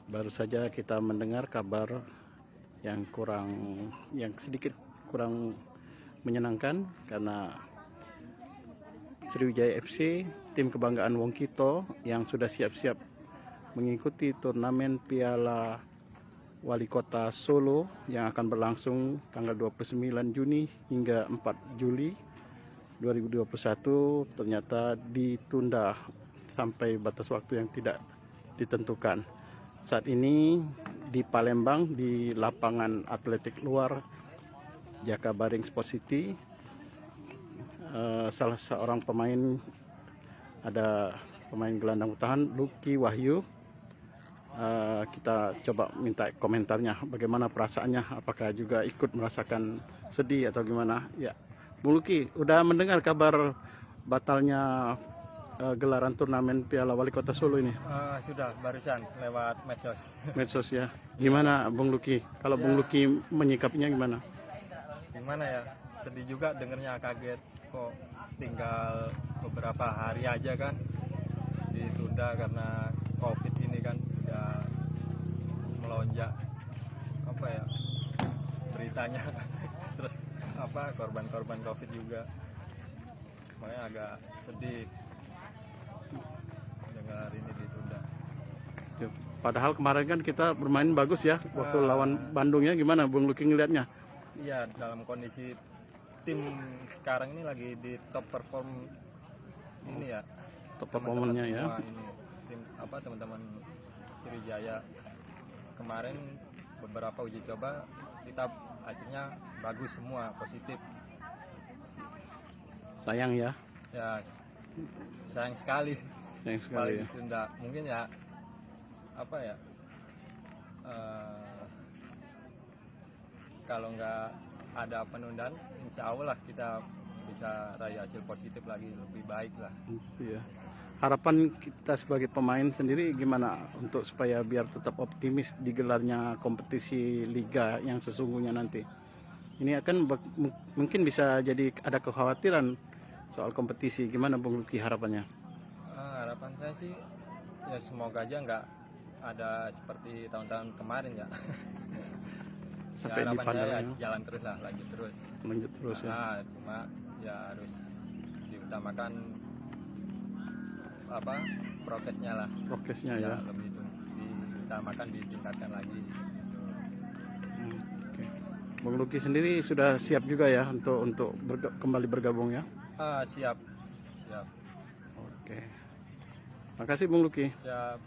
Baru saja kita mendengar kabar yang sedikit kurang menyenangkan karena Sriwijaya FC, tim kebanggaan Wong Kito yang sudah siap-siap mengikuti turnamen Piala Wali Kota Solo yang akan berlangsung tanggal 29 Juni hingga 4 Juli 2021 ternyata ditunda sampai batas waktu yang tidak ditentukan. Saat ini di Palembang di lapangan atletik luar Jakabaring Sport City, salah seorang pemain, ada pemain gelandang bertahan Lucky Wahyu. Kita coba minta komentarnya, bagaimana perasaannya, apakah juga ikut merasakan sedih atau gimana ya. Bung Lucky, udah mendengar kabar batalnya gelaran turnamen Piala Wali Kota Solo ini? Sudah, barusan lewat medsos. Medsos ya. Gimana Bung Lucky? Kalau Bung Lucky menyikapinya gimana? Gimana ya? Sedih juga dengernya, kaget kok tinggal beberapa hari aja kan ditunda karena COVID ini kan udah melonjak beritanya. Terus korban-korban COVID juga, makanya agak sedih dengar ini ditunda. Padahal kemarin kan kita bermain bagus ya waktu lawan Bandungnya. Gimana Bung Lucky ngelihatnya? Iya, dalam kondisi tim sekarang ini lagi di top perform ini ya. Top performanya ya. Ini tim teman-teman Sriwijaya kemarin beberapa uji coba kita hasilnya bagus semua, positif. Sayang ya. Ya, sayang sekali. Sayang sekali ya. Ditunda. Mungkin ya kalau nggak ada penundaan, insya Allah kita bisa raih hasil positif lagi, lebih baik lah. Iya. Harapan kita sebagai pemain sendiri gimana untuk supaya biar tetap optimis digelarnya kompetisi liga yang sesungguhnya nanti? Ini akan mungkin bisa jadi ada kekhawatiran soal kompetisi. Gimana Bung Lucky harapannya? Harapan saya sih ya semoga aja nggak ada seperti tahun-tahun kemarin ya. Sampai ya, harapan saya ya, jalan terus lah, lanjut terus ya. Cuma ya harus diutamakan prokesnya lah. Prokesnya ya. Lebih diutamakan, ditingkatkan lagi. Okay. Bung Lucky sendiri sudah siap juga ya untuk kembali bergabung ya? Siap. Oke. Makasih Bung Lucky. Siap.